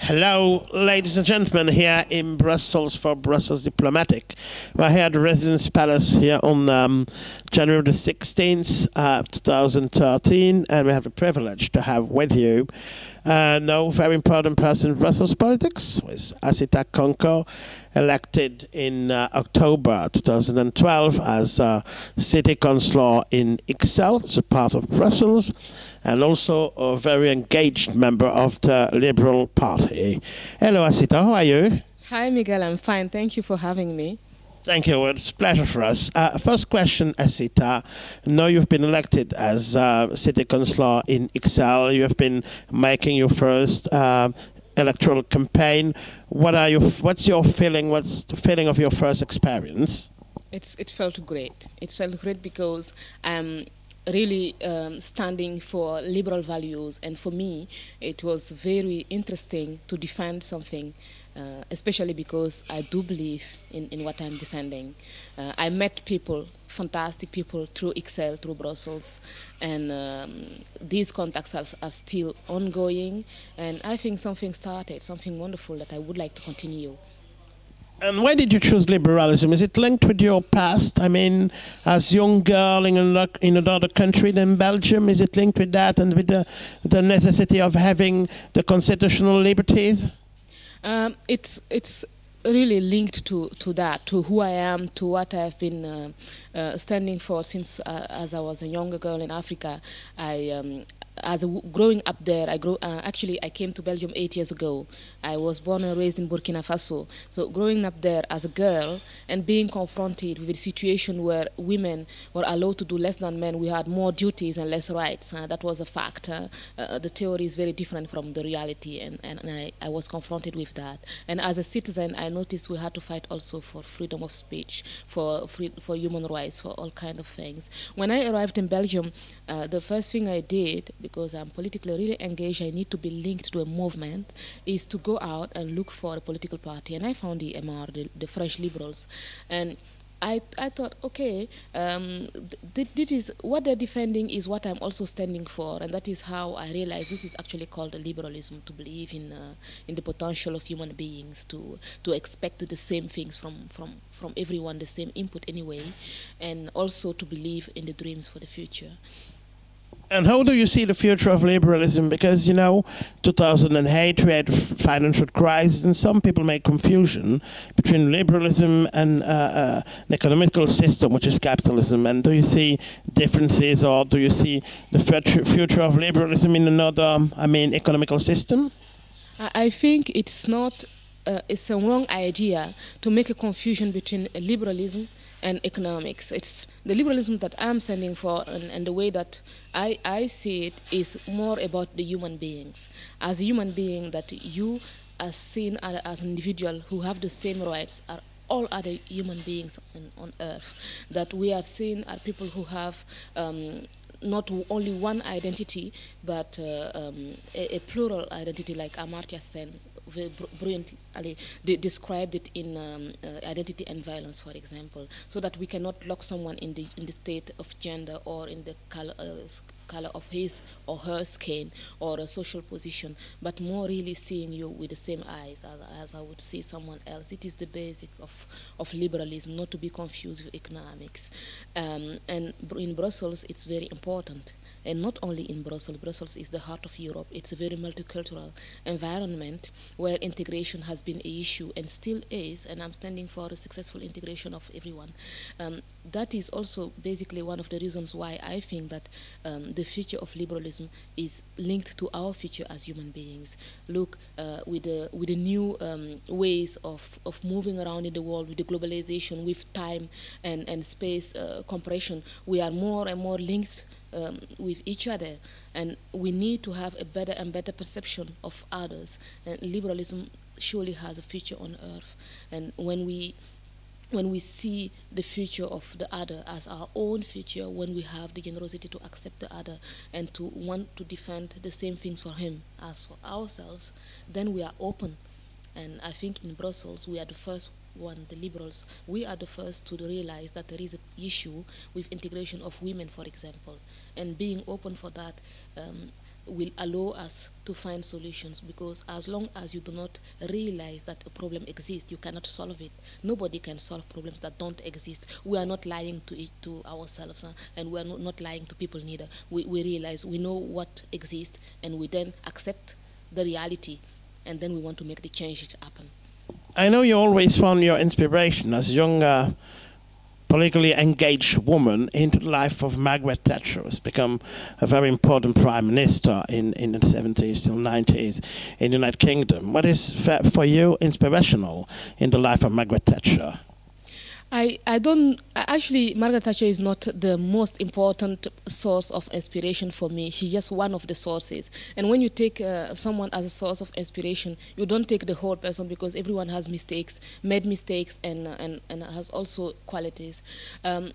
Hello, ladies and gentlemen, here in Brussels for Brussels Diplomatic. We're here at the Residence Palace here on January the 16th, 2013, and we have the privilege to have with you no very important person in Brussels politics, with ASSITA KANKO, elected in October 2012 as City Councillor in Ixelles, it's a part of Brussels, and also a very engaged member of the Liberal Party. Hello, ASSITA, how are you? Hi, Miguel, I'm fine. Thank you for having me. Thank you. It's a pleasure for us. First question, ASSITA. Now you've been elected as City Councillor in Ixelles. You have been making your first electoral campaign. What's your feeling? What's the feeling of your first experience? It felt great. It felt great because I'm really standing for liberal values, and for me it was very interesting to defend something, especially because I do believe in what I'm defending. I met people, fantastic people, through Ixelles, through Brussels, and these contacts are still ongoing, and I think something started, something wonderful that I would like to continue. And why did you choose liberalism? Is it linked with your past? I mean, as a young girl in another country than Belgium, is it linked with that and with the necessity of having the constitutional liberties? It's really linked to that, to who I am, to what I've been standing for since as I was a younger girl in Africa. Growing up there, actually I came to Belgium 8 years ago. I was born and raised in Burkina Faso. So growing up there as a girl and being confronted with a situation where women were allowed to do less than men, we had more duties and less rights. That was a fact. The theory is very different from the reality, and I was confronted with that. And as a citizen, I noticed we had to fight also for freedom of speech, for human rights, for all kinds of things. When I arrived in Belgium, the first thing I did, because I'm politically really engaged, I need to be linked to a movement, is to go out and look for a political party. And I found the MR, the French liberals. And I thought, okay, this is what they're defending is what I'm also standing for, and that is how I realized this is actually called liberalism, to believe in the potential of human beings, to expect the same things from everyone, the same input anyway, and also to believe in the dreams for the future. And how do you see the future of liberalism? Because, 2008 we had a financial crisis, and some people make confusion between liberalism and an economical system, which is capitalism. And do you see differences, or do you see the future of liberalism in another, economical system? I think it's not. It's a wrong idea to make a confusion between liberalism and economics. It's the liberalism that I'm standing for, and the way that I see it is more about the human beings. As a human being, that you are seen as an individual who have the same rights as all other human beings on earth. That we are seen as people who have not only one identity, but a plural identity, like Amartya Sen very brilliantly described it in Identity and Violence, for example, so that we cannot lock someone in the state of gender or in the color of his or her skin or a social position, but more really seeing you with the same eyes as I would see someone else. It is the basic of liberalism, not to be confused with economics. And in Brussels, it's very important. And not only in Brussels. Brussels is the heart of Europe. It's a very multicultural environment where integration has been an issue and still is, and I'm standing for a successful integration of everyone. That is also basically one of the reasons why I think that the future of liberalism is linked to our future as human beings. Look, with the new ways of moving around in the world, with the globalization, with time and space compression, we are more and more linked with each other, and we need to have a better and better perception of others, and liberalism surely has a future on earth. And when we see the future of the other as our own future, when we have the generosity to accept the other and to want to defend the same things for him as for ourselves, then we are open. And I think in Brussels we are the first one, the liberals, we are the first to realize that there is an issue with integration of women, for example, and being open for that. will allow us to find solutions, because as long as you do not realize that a problem exists, you cannot solve it. Nobody can solve problems that don't exist. We are not lying to ourselves, and we are not lying to people neither. We realize, we know what exists, and we then accept the reality, and then we want to make the change to happen. I know you always found your inspiration as a young politically engaged woman into the life of Margaret Thatcher, who's become a very important prime minister in the 70s till 90s in the United Kingdom. What is for you inspirational in the life of Margaret Thatcher? Actually, Margaret Thatcher is not the most important source of inspiration for me. She's just one of the sources. And when you take someone as a source of inspiration, you don't take the whole person, because everyone has mistakes, made mistakes, and has also qualities.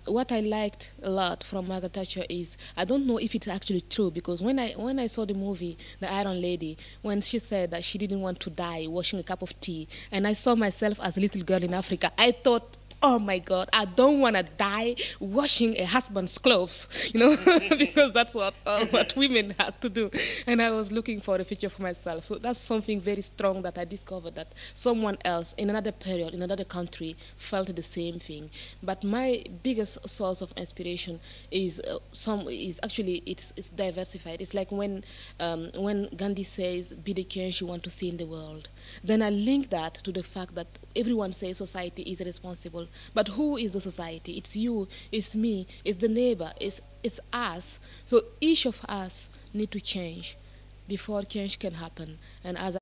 What I liked a lot from Margaret Thatcher is, I don't know if it's actually true, because when I saw the movie, The Iron Lady, when she said that she didn't want to die washing a cup of tea, and I saw myself as a little girl in Africa, I thought, oh my God, I don't want to die washing a husband's clothes, because that's what women had to do. And I was looking for a future for myself. So that's something very strong that I discovered, that someone else in another period, in another country, felt the same thing. But my biggest source of inspiration is actually it's diversified. It's like when Gandhi says, "Be the change you want to see in the world." Then I link that to the fact that everyone says society is responsible. But who is the society? It's you, it's me, it's the neighbor, it's us. So each of us need to change before change can happen. And as